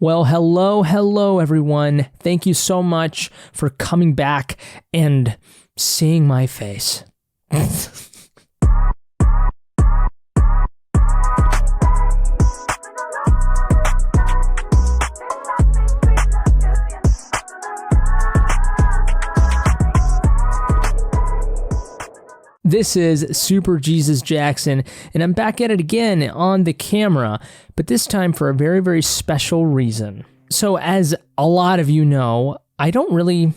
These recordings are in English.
Well, hello, everyone. Thank you so much for coming back and seeing my face. This is Super Jesus Jackson, and I'm back at it again on the camera, but this time for a very, very special reason. So as a lot of you know, I don't really,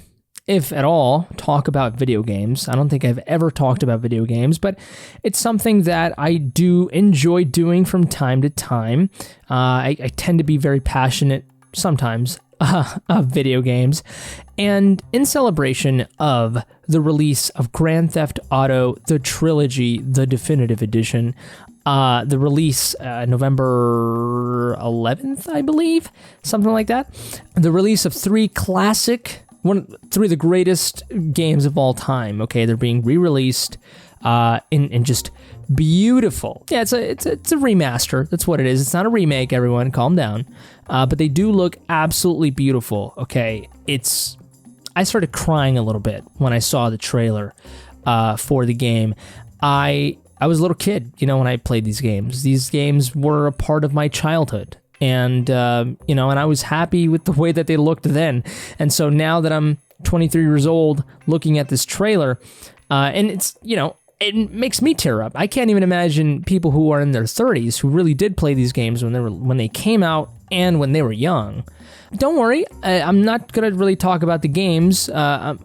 if at all, talk about video games. I don't think I've ever talked about video games, but it's something that I do enjoy doing from time to time. I tend to be very passionate sometimes of video games, and in celebration of the release of Grand Theft Auto, the Trilogy, the Definitive Edition, the release November 11th, I believe, something like that, the release of three of the greatest games of all time, okay, they're being re-released in just beautiful. Yeah, it's a remaster. That's what it is. It's not a remake, everyone. Calm down. But they do look absolutely beautiful. Okay, I started crying a little bit when I saw the trailer for the game. I was a little kid, when I played these games. These games were a part of my childhood. And, and I was happy with the way that they looked then. And so now that I'm 23 years old looking at this trailer, and it's, it makes me tear up. I can't even imagine people who are in their 30s who really did play these games when they came out and when they were young. Don't worry, I'm not going to really talk about the games. I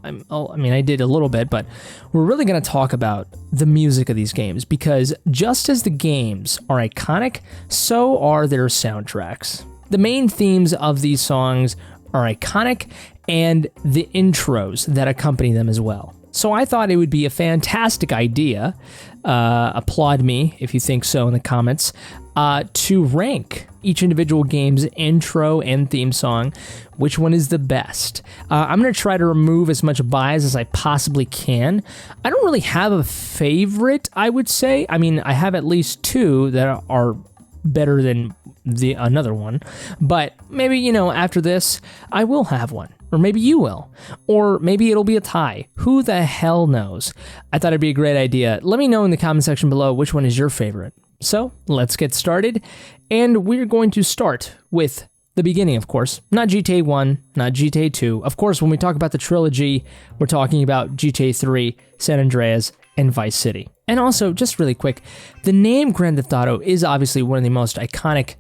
did a little bit, but we're really going to talk about the music of these games, because just as the games are iconic, so are their soundtracks. The main themes of these songs are iconic, and the intros that accompany them as well. So I thought it would be a fantastic idea, applaud me if you think so in the comments, to rank each individual game's intro and theme song, which one is the best. I'm going to try to remove as much bias as I possibly can. I don't really have a favorite, I would say. I mean, I have at least two that are better than another one, but maybe, after this, I will have one. Or maybe you will. Or maybe it'll be a tie. Who the hell knows? I thought it'd be a great idea. Let me know in the comment section below which one is your favorite. So, let's get started. And we're going to start with the beginning, of course. Not GTA 1, not GTA 2. Of course, when we talk about the trilogy, we're talking about GTA 3, San Andreas, and Vice City. And also, just really quick, the name Grand Theft Auto is obviously one of the most iconic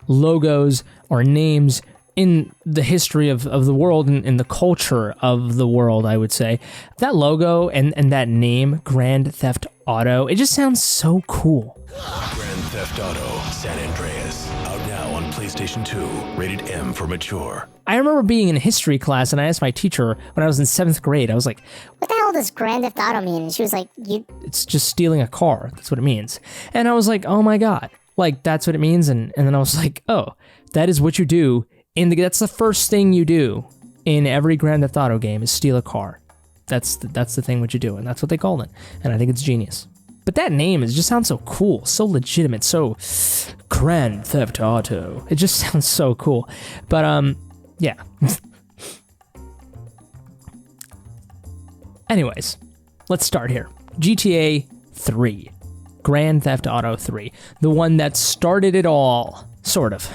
logos or names in the history of the world and in the culture of the world, I would say. That logo and that name, Grand Theft Auto, it just sounds so cool. Grand Theft Auto, San Andreas, out now on PlayStation 2, rated M for mature. I remember being in a history class and I asked my teacher when I was in 7th grade, I was like, what the hell does Grand Theft Auto mean? And she was like, It's just stealing a car. That's what it means. And I was like, oh my God, like that's what it means. And then I was like, oh, that is what you do. That's the first thing you do in every Grand Theft Auto game is steal a car. That's the thing what you do, and that's what they call it. And I think it's genius. But that name just sounds so cool, so legitimate, so Grand Theft Auto. It just sounds so cool. But yeah. Anyways, let's start here. GTA 3. Grand Theft Auto 3. The one that started it all, sort of.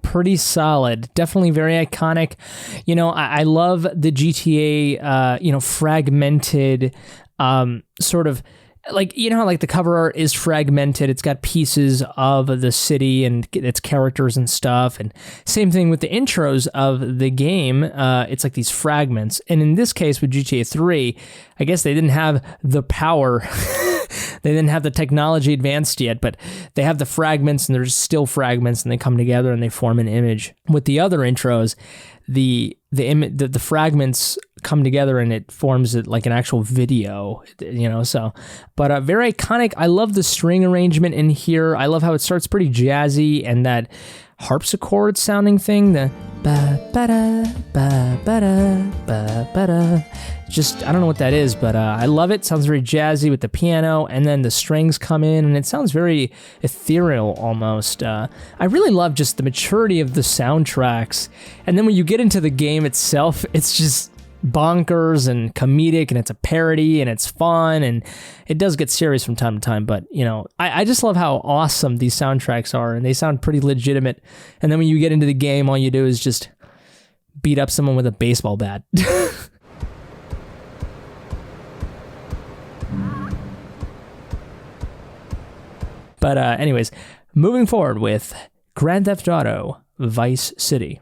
pretty solid. Definitely very iconic. You know, I love the GTA, fragmented, sort of, like, you know how like the cover art is fragmented. It's got pieces of the city and its characters and stuff. And same thing with the intros of the game. It's like these fragments. And in this case with GTA 3, I guess they didn't have the power. They didn't have the technology advanced yet, but they have the fragments, and they're just still fragments, and they come together and they form an image. With the other intros, the fragments come together and it forms it like an actual video, you know. So, but very iconic. I love the string arrangement in here. I love how it starts pretty jazzy, and that harpsichord sounding thing, the ba ba da ba ba da ba ba da. Just, I don't know what that is, but I love it. Sounds very jazzy with the piano, and then the strings come in, and it sounds very ethereal almost. I really love just the maturity of the soundtracks, and then when you get into the game itself, it's just bonkers and comedic, and it's a parody, and it's fun, and it does get serious from time to time, but, you know, I just love how awesome these soundtracks are, and they sound pretty legitimate, and then when you get into the game, all you do is just beat up someone with a baseball bat. But anyways, moving forward with Grand Theft Auto Vice City.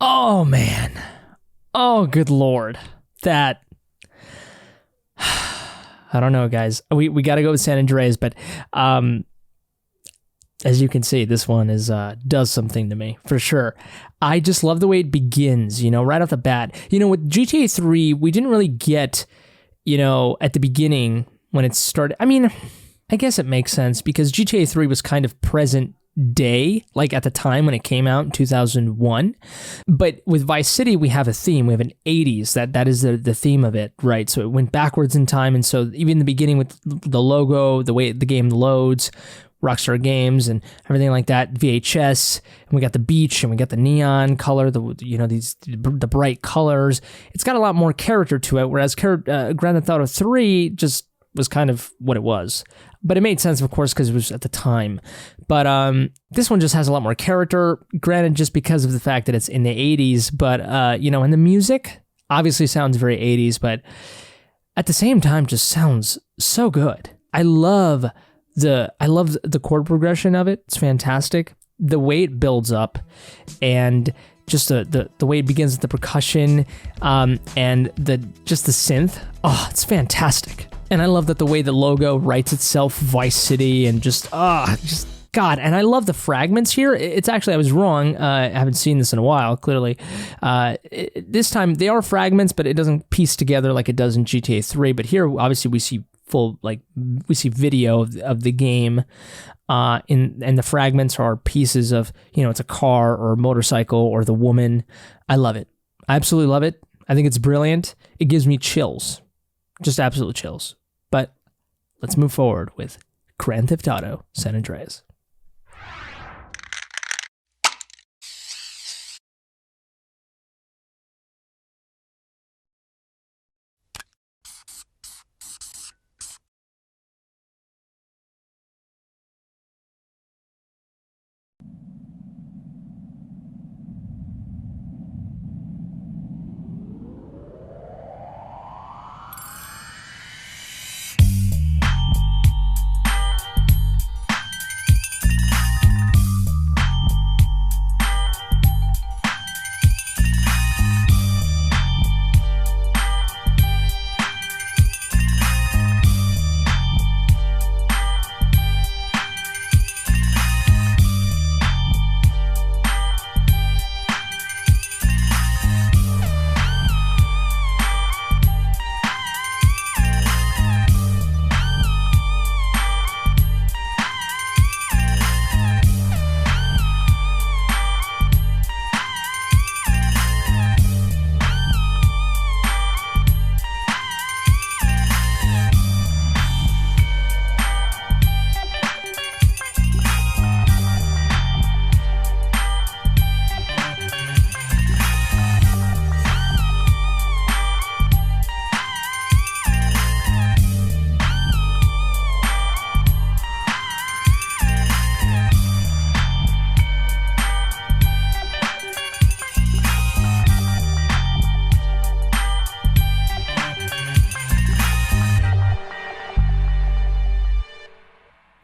Oh, man. Oh, good Lord. That... I don't know, guys. We got to go with San Andreas, but as you can see, this one is does something to me, for sure. I just love the way it begins, you know, right off the bat. You know, with GTA 3, we didn't really get, you know, at the beginning when it started. I mean, I guess it makes sense because GTA 3 was kind of present day, like at the time when it came out in 2001. But with Vice City, we have a theme. We have an 80s. That is the theme of it, right? So it went backwards in time. And so even in the beginning with the logo, the way the game loads, Rockstar Games and everything like that, VHS, and we got the beach and we got the neon color, the bright colors. It's got a lot more character to it, whereas Grand Theft Auto 3 just was kind of what it was. But it made sense, of course, because it was at the time. But this one just has a lot more character, granted, just because of the fact that it's in the 80s. But, you know, and the music obviously sounds very 80s, but at the same time just sounds so good. I love the chord progression of it. It's fantastic. The way it builds up and just the way it begins with the percussion and the synth. Oh, it's fantastic. And I love that the way the logo writes itself, Vice City, and just God, God, and I love the fragments here. It's actually, I was wrong. I haven't seen this in a while, clearly. This time, they are fragments, but it doesn't piece together like it does in GTA 3. But here, obviously, we see we see video of the game, and the fragments are pieces of, it's a car or a motorcycle or the woman. I love it. I absolutely love it. I think it's brilliant. It gives me chills. Just absolute chills. But let's move forward with Grand Theft Auto San Andreas.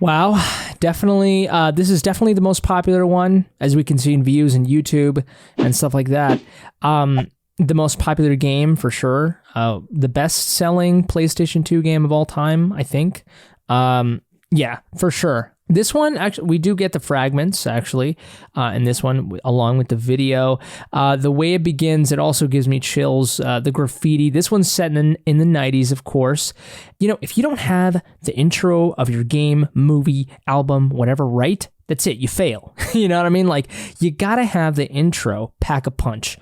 Wow, definitely. This is definitely the most popular one, as we can see in views and YouTube and stuff like that. The most popular game for sure. The best-selling PlayStation 2 game of all time, I think. Yeah, for sure. This one, actually, we do get the fragments, actually, in this one, along with the video. The way it begins, it also gives me chills. The graffiti, this one's set in the 90s, of course. If you don't have the intro of your game, movie, album, whatever, right, that's it, you fail. You know what I mean? Like, you gotta have the intro pack a punch.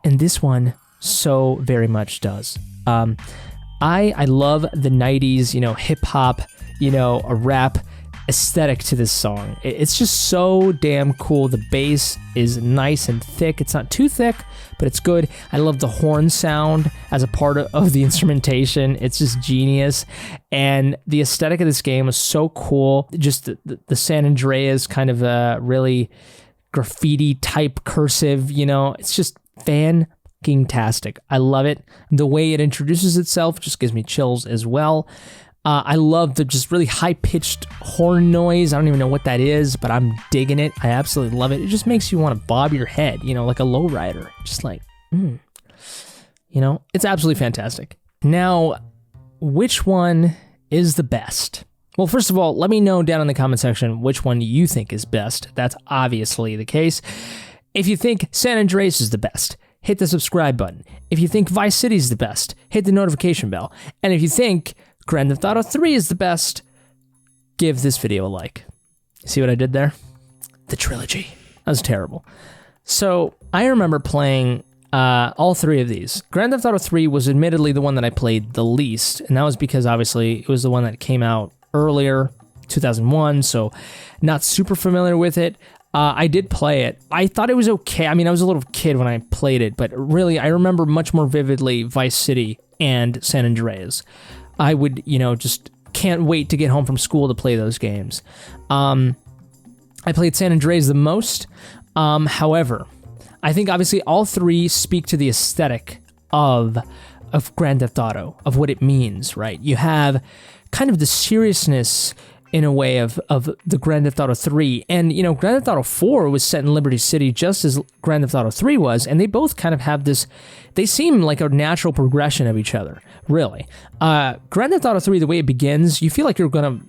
And this one so very much does. I love the 90s, hip-hop, a rap aesthetic to this song. It's just so damn cool. The bass is nice and thick. It's not too thick, but it's good. I love the horn sound as a part of the instrumentation. It's just genius. And the aesthetic of this game is so cool. Just the San Andreas kind of really graffiti type cursive, it's just fan-tastic. I love it. The way it introduces itself just gives me chills as well. I love the just really high-pitched horn noise. I don't even know what that is, but I'm digging it. I absolutely love it. It just makes you want to bob your head, like a lowrider. Just like, it's absolutely fantastic. Now, which one is the best? Well, first of all, let me know down in the comment section which one you think is best. That's obviously the case. If you think San Andreas is the best, hit the subscribe button. If you think Vice City is the best, hit the notification bell. And if you think Grand Theft Auto 3 is the best, give this video a like. See what I did there? The Trilogy. That was terrible. So, I remember playing all three of these. Grand Theft Auto 3 was admittedly the one that I played the least, and that was because, obviously, it was the one that came out earlier, 2001, so not super familiar with it. I did play it. I thought it was okay. I mean, I was a little kid when I played it, but really, I remember much more vividly Vice City and San Andreas. I would, just can't wait to get home from school to play those games. I played San Andreas the most. However, I think obviously all three speak to the aesthetic of Grand Theft Auto, of what it means, right? You have kind of the seriousness in a way of the Grand Theft Auto 3. And, Grand Theft Auto 4 was set in Liberty City just as Grand Theft Auto 3 was, and they both kind of have this, they seem like a natural progression of each other, really. Grand Theft Auto 3, the way it begins, you feel like you're going to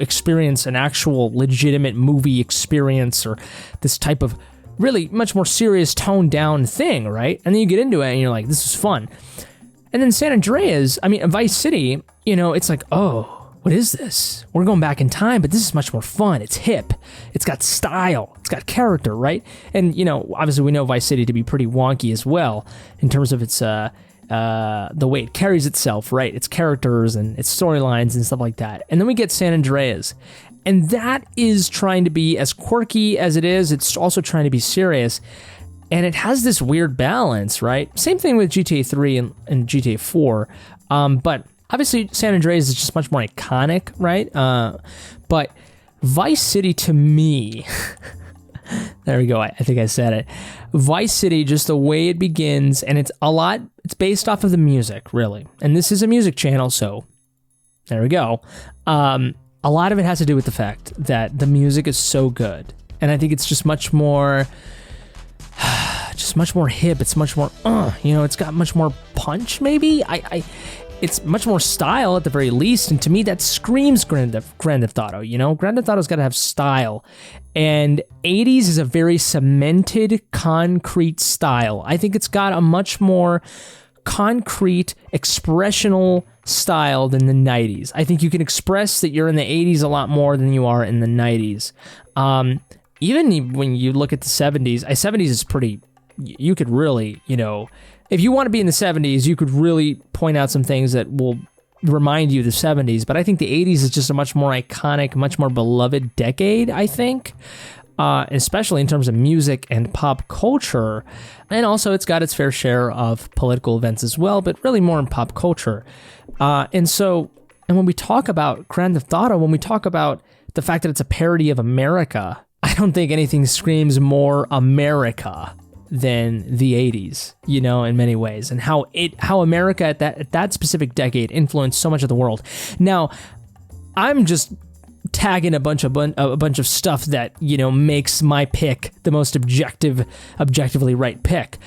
experience an actual legitimate movie experience or this type of really much more serious toned down thing, right? And then you get into it and you're like, this is fun. And then San Andreas, Vice City, it's like, oh, what is this? We're going back in time, but this is much more fun. It's hip. It's got style. It's got character, right? And, obviously we know Vice City to be pretty wonky as well in terms of its the way it carries itself, right? Its characters and its storylines and stuff like that. And then we get San Andreas. And that is trying to be as quirky as it is. It's also trying to be serious. And it has this weird balance, right? Same thing with GTA 3 and GTA 4. But obviously, San Andreas is just much more iconic, right? But Vice City, to me, there we go. I think I said it. Vice City, just the way it begins, and it's based off of the music, really. And this is a music channel, so there we go. A lot of it has to do with the fact that the music is so good. And I think it's just much more hip. It's much more, it's got much more punch, maybe? It's much more style at the very least, and to me that screams Grand Theft Auto, Grand Theft Auto's got to have style, and 80s is a very cemented, concrete style. I think it's got a much more concrete, expressional style than the 90s. I think you can express that you're in the 80s a lot more than you are in the 90s. Even when you look at the 70s, 70s is pretty, you could really, if you want to be in the 70s, you could really point out some things that will remind you of the 70s. But I think the 80s is just a much more iconic, much more beloved decade, I think, especially in terms of music and pop culture. And also it's got its fair share of political events as well, but really more in pop culture. And when we talk about Grand Theft Auto, when we talk about the fact that it's a parody of America, I don't think anything screams more America than the 80s, in many ways, and how America at that specific decade influenced so much of the world. Now, I'm just tagging a bunch of stuff that makes my pick the most objectively right pick.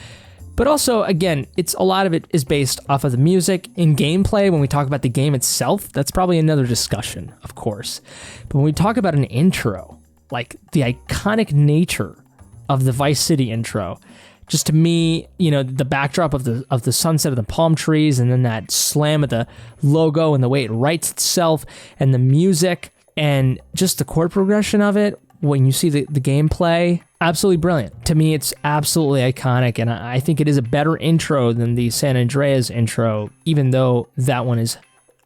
But also, again, a lot of it is based off of the music. In gameplay, when we talk about the game itself, that's probably another discussion, of course. But when we talk about an intro, like the iconic nature of the Vice City intro, just to me, the backdrop of the sunset of the palm trees, and then that slam of the logo and the way it writes itself, and the music, and just the chord progression of it, when you see the gameplay, absolutely brilliant. To me, it's absolutely iconic, and I think it is a better intro than the San Andreas intro, even though that one is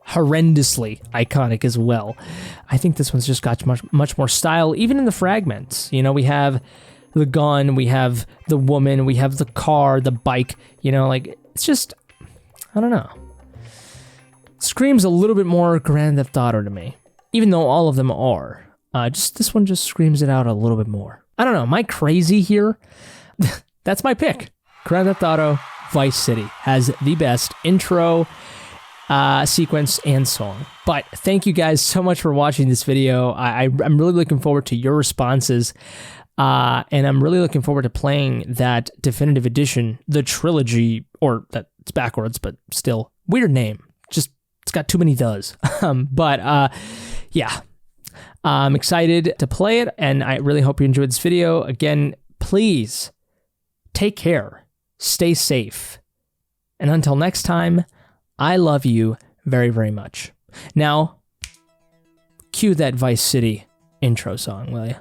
horrendously iconic as well. I think this one's just got much more style, even in the fragments. We have the gun, we have the woman, we have the car, the bike, it's just, I don't know. Screams a little bit more Grand Theft Auto to me, even though all of them are. Just this one just screams it out a little bit more. I don't know, am I crazy here? That's my pick. Grand Theft Auto Vice City has the best intro, sequence, and song. But thank you guys so much for watching this video. I'm really looking forward to your responses. And I'm really looking forward to playing that definitive edition, the Trilogy, or that's backwards, but still, weird name. Just, it's got too many does. Yeah. I'm excited to play it, and I really hope you enjoyed this video. Again, please take care, stay safe, and until next time, I love you very, very much. Now, cue that Vice City intro song, will you?